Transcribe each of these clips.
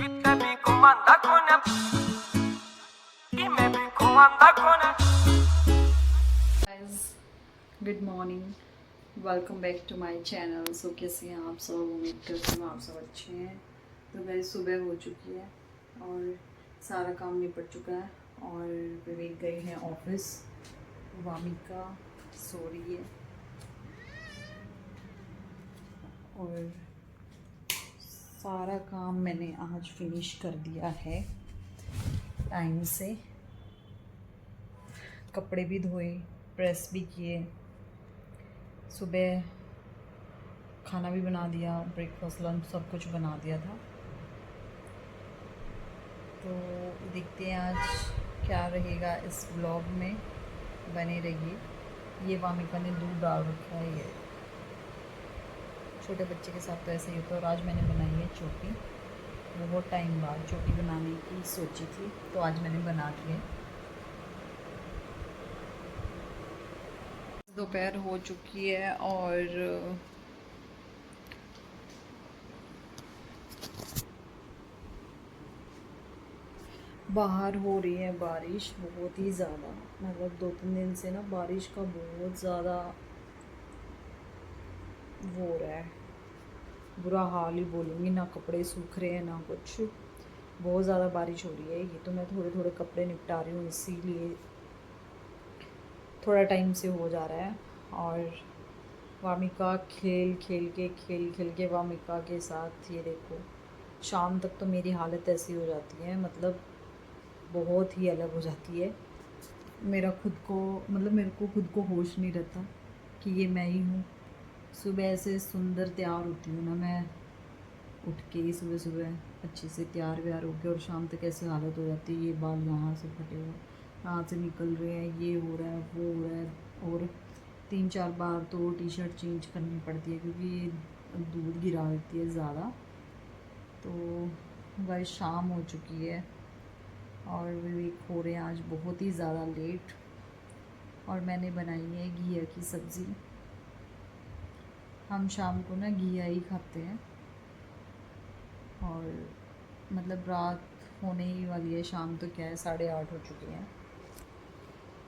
Good morning, welcome back to my channel. So कैसे हैं आप सब? उम्मीद करती हूँ आप सब अच्छे हैं। तो भाई सुबह हो चुकी है और सारा काम निपट चुका है और विवेक गए हैं ऑफिस। वामिका सो रही है और सारा काम मैंने आज फिनिश कर दिया है टाइम से। कपड़े भी धोए, प्रेस भी किए, सुबह खाना भी बना दिया, ब्रेकफास्ट लंच सब कुछ बना दिया था। तो देखते हैं आज क्या रहेगा इस ब्लॉग में, बने रहिए। ये वामिका ने दूध डाल रखा है, ये छोटे बच्चे के साथ तो ऐसे ही होता है। और आज मैंने बनाई है चोटी, बहुत टाइम बाद चोटी बनाने की सोची थी तो आज मैंने बना ली है। दोपहर हो चुकी है और बाहर हो रही है बारिश बहुत ही ज़्यादा। मतलब 2-3 दिन से ना बारिश का बहुत ज़्यादा वो हो रहा है, बुरा हाल ही बोलूँगी। ना कपड़े सूख रहे हैं ना कुछ, बहुत ज़्यादा बारिश हो रही है। ये तो मैं थोड़े थोड़े कपड़े निपटा रही हूँ, इसीलिए थोड़ा टाइम से हो जा रहा है। और वामिका खेल खेल के वामिका के साथ ये देखो, शाम तक तो मेरी हालत ऐसी हो जाती है, मतलब बहुत ही अलग हो जाती है। मेरे को खुद को होश नहीं रहता कि ये मैं ही हूँ। सुबह ऐसे सुंदर तैयार होती हूँ ना मैं, उठ के ही सुबह सुबह अच्छे से तैयार व्यार होकर, और शाम तक ऐसे हालत हो जाती है, ये बाल यहाँ से फटे हुए, यहाँ से निकल रहे हैं, ये हो रहा है वो हो रहा है। और 3-4 बार तो टी शर्ट चेंज करनी पड़ती है क्योंकि ये दूध गिरा देती है ज़्यादा। तो भाई शाम हो चुकी है और विवेक हो रहे हैं आज बहुत ही ज़्यादा लेट। और मैंने बनाई है घिया की सब्ज़ी। हम शाम को ना घिया ही खाते हैं और मतलब रात होने ही वाली है, शाम तो क्या है 8:30 हो चुके हैं।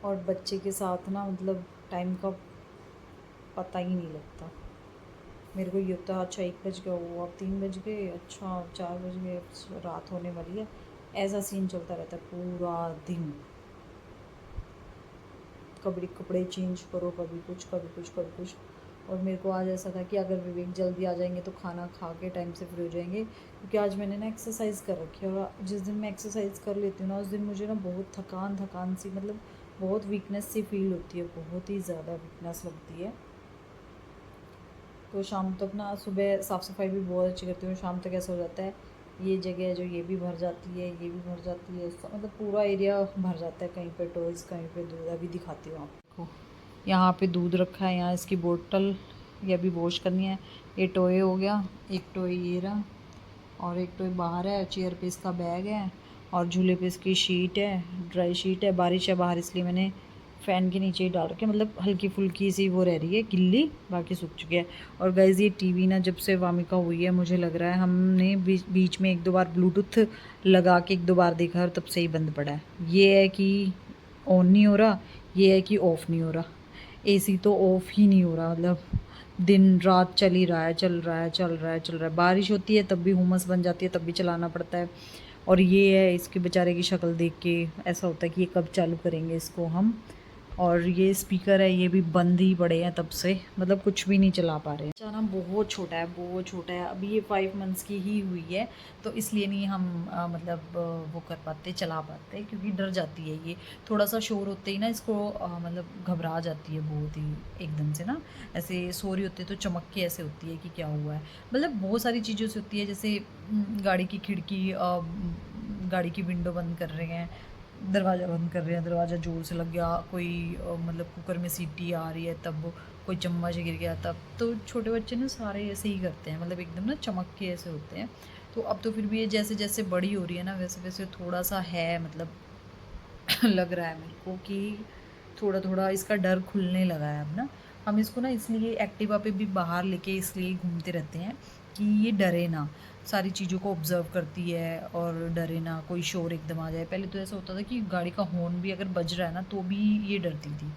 और बच्चे के साथ ना मतलब टाइम का पता ही नहीं लगता। मेरे को ये होता है अच्छा 1 बज गया, वो अब 3 बज गए, अच्छा 4 बज गए, रात होने वाली है। ऐसा सीन चलता रहता है पूरा दिन। कभी कपड़े चेंज करो, कभी कुछ कभी कुछ कभी कुछ। और मेरे को आज ऐसा था कि अगर विवेक जल्दी आ जाएंगे तो खाना खा के टाइम से फ्री हो जाएंगे, क्योंकि आज मैंने ना एक्सरसाइज कर रखी है। और जिस दिन मैं एक्सरसाइज कर लेती हूँ ना, उस दिन मुझे ना बहुत थकान सी, मतलब बहुत वीकनेस सी फील होती है, बहुत ही ज़्यादा वीकनेस लगती है। तो शाम तक ना, सुबह साफ़ सफाई भी बहुत अच्छी करती हूँ, शाम तक ऐसा हो जाता है ये जगह जो ये भी भर जाती है, ये भी भर जाती है, मतलब पूरा एरिया भर जाता है। कहीं पे टॉयज़, कहीं पे दूध। अभी दिखाती हूँ आपको, यहाँ पे दूध रखा है, यहाँ इसकी बोतल ये अभी वॉश करनी है। ये टॉय हो गया, एक टॉय ये रहा और एक टॉय बाहर है। चेयर पे इसका बैग है और झूले पे इसकी शीट है, ड्राई शीट है। बारिश है बाहर इसलिए मैंने फ़ैन के नीचे ही डाल रखी है, मतलब हल्की फुल्की सी वो रह रही है गिल्ली, बाकी सूख चुकी है। और गाइस ये टीवी ना जब से वामिका हुई है, मुझे लग रहा है हमने बीच में 1-2 बार ब्लूटूथ लगा के 1-2 बार देखा और तब से ही बंद पड़ा है। ये है कि ऑन नहीं हो रहा, ये है कि ऑफ़ नहीं हो रहा। एसी तो ऑफ़ ही नहीं हो रहा, मतलब दिन रात चल ही रहा है, चल रहा है। बारिश होती है तब भी हुमस बन जाती है, तब भी चलाना पड़ता है। और ये है, इसके बेचारे की शक्ल देख के ऐसा होता है कि ये कब चालू करेंगे इसको हम। और ये स्पीकर है, ये भी बंद ही पड़े हैं तब से, मतलब कुछ भी नहीं चला पा रहे हैं। बच्चा ना बहुत छोटा है, बहुत छोटा है, अभी ये 5 मंथ्स की ही हुई है, तो इसलिए नहीं हम मतलब वो कर पाते, चला पाते, क्योंकि डर जाती है ये। थोड़ा सा शोर होते ही ना इसको मतलब घबरा जाती है बहुत ही, एकदम से ना ऐसे सो रही होती है तो चमक के ऐसे होती है कि क्या हुआ है। मतलब बहुत सारी चीज़ों से होती है, जैसे गाड़ी की खिड़की, गाड़ी की विंडो बंद कर रहे हैं, दरवाज़ा बंद कर रहे हैं, दरवाज़ा ज़ोर से लग गया, कोई मतलब कुकर में सीटी आ रही है तब, कोई चम्मच गिर गया तब। तो छोटे बच्चे ना सारे ऐसे ही करते हैं, मतलब एकदम ना चमक के ऐसे होते हैं। तो अब तो फिर भी ये जैसे जैसे बड़ी हो रही है ना, वैसे वैसे थोड़ा सा है, मतलब लग रहा है मेरे को कि थोड़ा थोड़ा इसका डर खुलने लगा है अब ना। हम इसको ना इसलिए एक्टिवा पे भी बाहर लेके इसलिए घूमते रहते हैं कि ये डरे ना, सारी चीज़ों को ऑब्ज़र्व करती है और डरे ना, कोई शोर एकदम आ जाए। पहले तो ऐसा होता था कि गाड़ी का हॉर्न भी अगर बज रहा है ना तो भी ये डरती थी,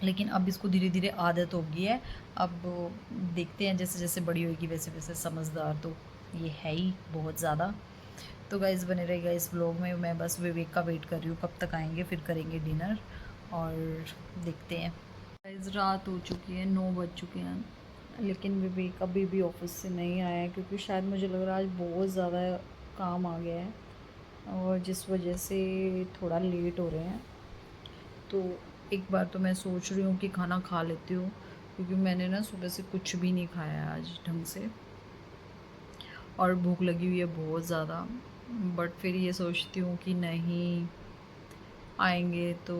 लेकिन अब इसको धीरे धीरे आदत हो गई है। अब देखते हैं जैसे जैसे बड़ी होगी वैसे वैसे, समझदार तो ये है ही बहुत ज़्यादा। तो गाइज़ बने रहेगा इस व्लॉग में। मैं बस विवेक का वेट कर रही हूँ कब तक आएंगे, फिर करेंगे डिनर और देखते हैं। गाइज़ रात हो चुकी है, 9 बज चुके हैं, लेकिन विवेक अभी भी ऑफिस से नहीं आया है, क्योंकि शायद मुझे लग रहा है आज बहुत ज़्यादा काम आ गया है और जिस वजह से थोड़ा लेट हो रहे हैं। तो एक बार तो मैं सोच रही हूँ कि खाना खा लेती हूँ, क्योंकि मैंने ना सुबह से कुछ भी नहीं खाया है आज ढंग से और भूख लगी हुई है बहुत ज़्यादा। बट फिर ये सोचती हूँ कि नहीं, आएंगे तो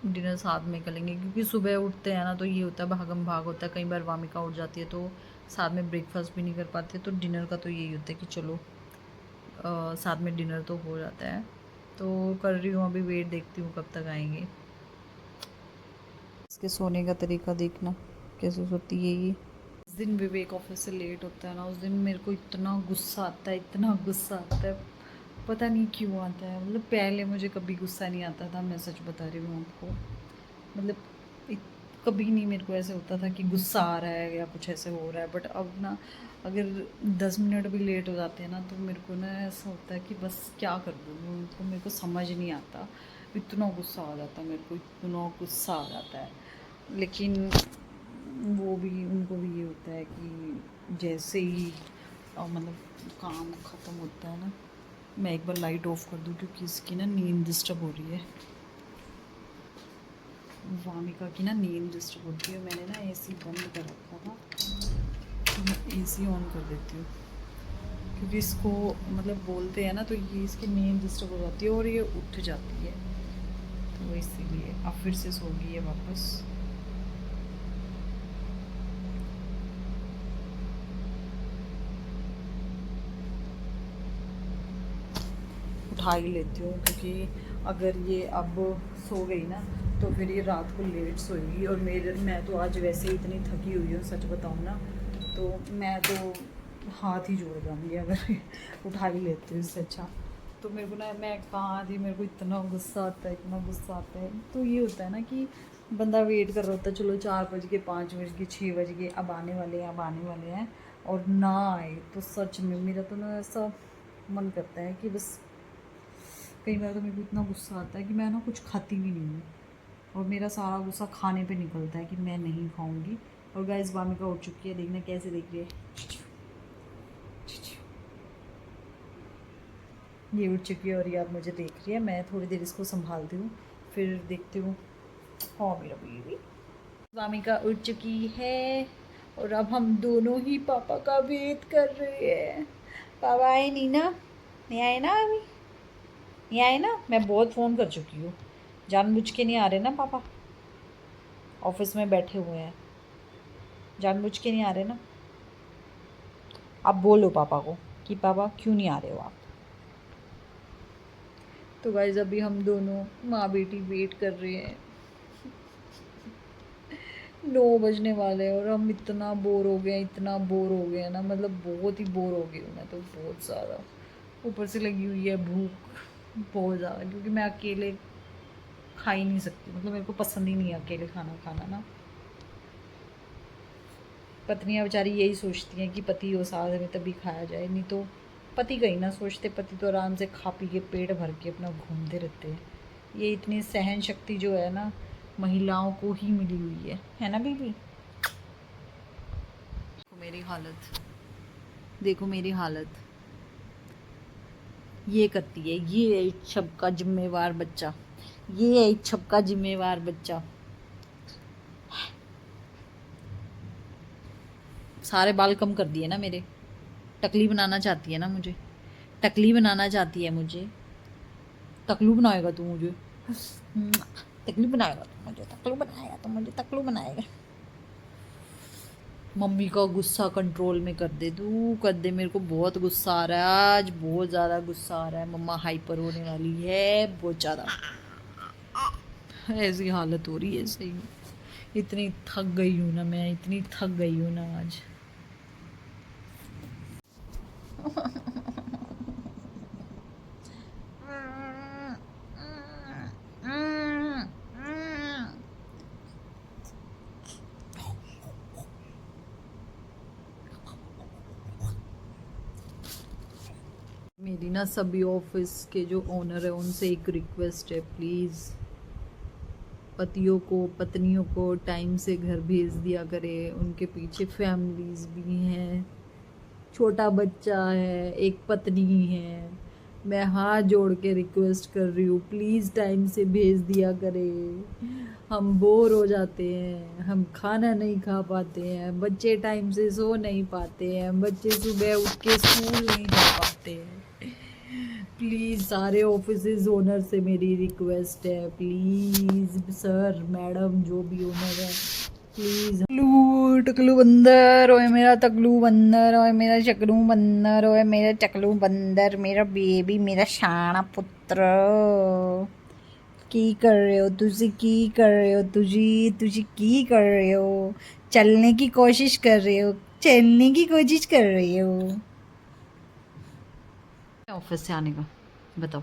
डिनर साथ में कर लेंगे, क्योंकि सुबह उठते हैं ना तो ये होता है भागम भाग होता है। कई बार वामिका उठ जाती है तो साथ में ब्रेकफास्ट भी नहीं कर पाते, तो डिनर का तो यही होता है कि चलो साथ में डिनर तो हो जाता है। तो कर रही हूँ अभी वेट, देखती हूँ कब तक आएंगे। इसके सोने का तरीका देखना कैसे सोती है ये। जिस दिन विवेक ऑफिस से लेट होता है ना, उस दिन मेरे को इतना गुस्सा आता है, इतना गुस्सा आता है, पता नहीं क्यों आता है। मतलब पहले मुझे कभी गुस्सा नहीं आता था, मैं सच बता रही हूँ आपको। मतलब कभी नहीं मेरे को ऐसे होता था कि गुस्सा आ रहा है या कुछ ऐसे हो रहा है। बट अब ना अगर 10 मिनट भी लेट हो जाते हैं ना तो मेरे को ना ऐसा होता है कि बस क्या कर दूँ, उनको मेरे को समझ नहीं आता। इतना गुस्सा आ जाता है मेरे को, इतना गुस्सा आ जाता है। लेकिन वो भी, उनको भी ये होता है कि जैसे ही मतलब काम ख़त्म होता है ना, मैं एक बार लाइट ऑफ कर दूँ, क्योंकि इसकी ना नींद डिस्टर्ब हो रही है। वामिका की ना नींद डिस्टर्ब होती है। मैंने ना एसी बंद कर रखा था, तो मैं एसी ऑन कर देती हूँ, क्योंकि इसको मतलब बोलते हैं ना तो ये इसकी नींद डिस्टर्ब हो जाती है और ये उठ जाती है, तो इसीलिए अब फिर से सो गई है वापस। उठा ही लेती हूँ, क्योंकि अगर ये अब सो गई ना तो फिर ये रात को लेट सोएगी, और मैं तो आज वैसे ही इतनी थकी हुई हूँ, सच बताऊँ ना तो मैं तो हाथ ही जोड़ जाऊँगी अगर उठा ही लेती हूँ इससे अच्छा। तो मेरे को ना, मैं कहाँ थी, मेरे को इतना गुस्सा आता है, इतना गुस्सा आता है। तो ये होता है ना कि बंदा वेट कर रहा होता है, चलो 4 बज के, 5 बज के, 6 बज के, अब आने वाले हैं, अब आने वाले हैं, और ना आए तो सच में मेरा तो ना ऐसा मन करता है कि बस, कई बार तो मेरे को इतना गुस्सा आता है कि मैं ना कुछ खाती भी नहीं हूँ, और मेरा सारा गुस्सा खाने पे निकलता है कि मैं नहीं खाऊंगी। और गाइस वामिका उठ चुकी है, देखना कैसे देख रही है, ये उठ चुकी है और ये अब मुझे देख रही है। मैं थोड़ी देर इसको संभालती हूँ, फिर देखती हूँ। हाँ मेरा बेबी, वामिका उठ चुकी है और अब हम दोनों ही पापा का वेट कर रहे हैं। पापा आए नहीं ना, नहीं आए ना अभी, नहीं आए ना। मैं बहुत फ़ोन कर चुकी हूँ, जानबूझ के नहीं आ रहे ना पापा, ऑफिस में बैठे हुए हैं, जानबूझ के नहीं आ रहे ना। आप बोलो पापा को कि पापा क्यों नहीं आ रहे हो आप। तो गाइज अभी हम दोनों माँ बेटी वेट कर रहे हैं, 9 बजने वाले हैं और हम इतना बोर हो गए हैं, इतना बोर हो गए हैं ना, मतलब बहुत ही बोर हो गई हूँ मैं तो बहुत ज़्यादा। ऊपर से लगी हुई है भूख बहुत ज़्यादा, क्योंकि मैं अकेले खा ही नहीं सकती, मतलब मेरे को पसंद ही नहीं है अकेले खाना खाना ना। पत्नियां बेचारी यही सोचती हैं कि पति हो साथ में तभी खाया जाए, नहीं तो पति कहीं ना सोचते, पति तो आराम से खा पी के पेट भर के अपना घूमते रहते हैं। ये इतनी सहन शक्ति जो है ना महिलाओं को ही मिली हुई है ना बीबी। देखो मेरी हालत, देखो मेरी हालत, ये करती है, ये है इस सब का जिम्मेवार बच्चा, ये है इस सब का जिम्मेवार बच्चा। सारे बाल कम कर दिए ना मेरे, टकली बनाना चाहती है ना मुझे, टकली बनाना चाहती है मुझे। टकलू बनाएगा तू मुझे, टकलू बनाएगा तू मुझे, टकलू बनाएगा तू मुझे, टकलू बनाएगा। मम्मी का गुस्सा कंट्रोल में कर दे तू, कर दे, मेरे को बहुत गुस्सा आ रहा है आज, बहुत ज़्यादा गुस्सा आ रहा है। मम्मा हाइपर होने वाली है बहुत ज़्यादा, ऐसी हालत हो रही है सही में। इतनी थक गई हूँ ना मैं, इतनी थक गई हूँ ना आज। मेरी ना सभी ऑफिस के जो ओनर है उनसे एक रिक्वेस्ट है, प्लीज़ पतियों को पत्नियों को टाइम से घर भेज दिया करे। उनके पीछे फैमिलीज भी हैं, छोटा बच्चा है, एक पत्नी है। मैं हाथ जोड़ के रिक्वेस्ट कर रही हूँ, प्लीज़ टाइम से भेज दिया करे। हम बोर हो जाते हैं, हम खाना नहीं खा पाते हैं, बच्चे टाइम से सो नहीं पाते हैं, बच्चे सुबह उठ के स्कूल नहीं जा पाते हैं। प्लीज़ सारे ऑफिस ओनर से मेरी रिक्वेस्ट है, प्लीज़ सर मैडम जो भी ओनर है, प्लीज़। टकलू बंदर ओए मेरा तकलू बंदर ओए मेरा चकलू बंदर ओए मेरा चकलू बंदर, मेरा बेबी, मेरा शाना पुत्र। की कर रहे हो तुझे, की कर रहे हो तुझे की कर रहे हो? चलने की कोशिश कर रहे हो, चलने की कोशिश कर रहे हो। ऑफिस से आने का बताओ,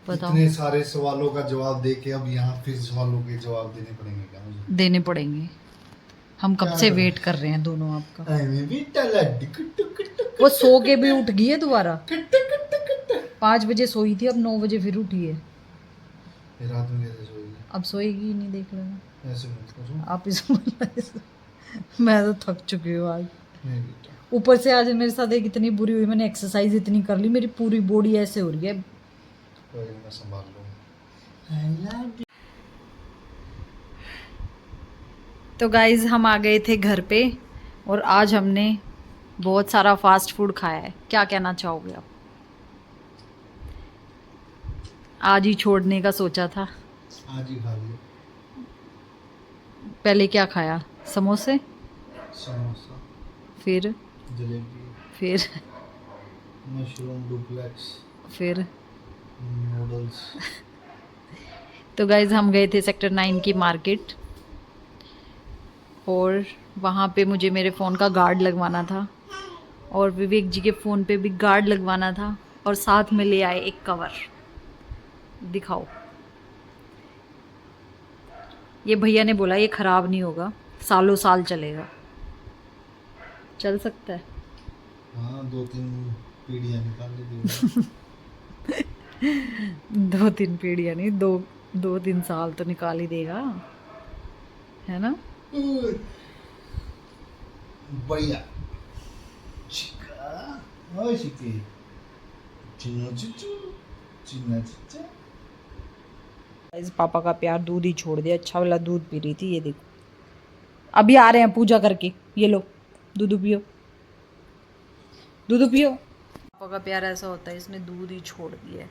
बताओ। इतने सारे सवालों का जवाब दे के अब यहाँ फिर सवालों के जवाब देने पड़ेंगे क्या मुझे? देने पड़ेंगे। हम कब क्या से करें? वेट कर रहे हैं दोनों आपका। मैं भी टलड कुट वो सो के भी उठ गई है दोबारा। कुट 5 बजे सोई थी, अब 9 बजे फिर उठी है। रात में कैसे सोएगी? अब सोएगी ही नहीं, देख लेना। ऐसे मत करो। आप इस मैं तो थक चुकी हूँ आज। नहीं बेटा, ऊपर से आज मेरे साथ एक इतनी बुरी हुई, मैंने एक्सरसाइज इतनी कर ली, मेरी पूरी बॉडी ऐसे हो रही है। कोई नहीं, मैं संभाल लूँगा। तो गाइज़ हम आ गए थे घर पे और आज हमने बहुत सारा फास्ट फूड खाया है। क्या कहना चाहोगे आप? आज ही छोड़ने का सोचा था। आज ही खा लिया। पहले क्या खाया? समोसे, समोसा, फिर जलेबी, फिर मशरूम डुप्लेक्स, फिर नूडल्स। तो गाइज़ हम गए थे सेक्टर 9 की मार्केट और वहाँ पे मुझे मेरे फ़ोन का गार्ड लगवाना था और विवेक जी के फ़ोन पे भी गार्ड लगवाना था और साथ में ले आए एक कवर। दिखाओ। ये भैया ने बोला ये ख़राब नहीं होगा, सालों साल चलेगा। चल सकता है। हाँ, 2-3 पीढ़ियाँ निकाल ली। 2-3 पीढ़ियाँ नहीं, 2-3 साल तो निकाल ही देगा, है ना? बढ़िया। चिका, ओए चिके, चिन्नो चिच्चू, चिन्ना चिच्चा। इस पापा का प्यार दूध ही छोड़ दिया। अच्छा वाला दूध पी रही थी, ये देखो अभी आ रहे हैं पूजा करके। ये लो दूध पियो, दूध पियो। पापा का प्यार ऐसा होता है, इसने दूध ही छोड़ दिया है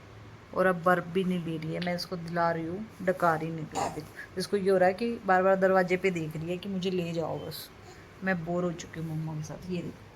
और अब बर्फ भी नहीं ले रही है। मैं इसको दिला रही हूँ, डकार ही नहीं रही। इसको ये हो रहा है कि बार बार दरवाजे पे देख रही है कि मुझे ले जाओ बस। मैं बोर हो चुकी हूँ मम्मा के साथ। ये देखो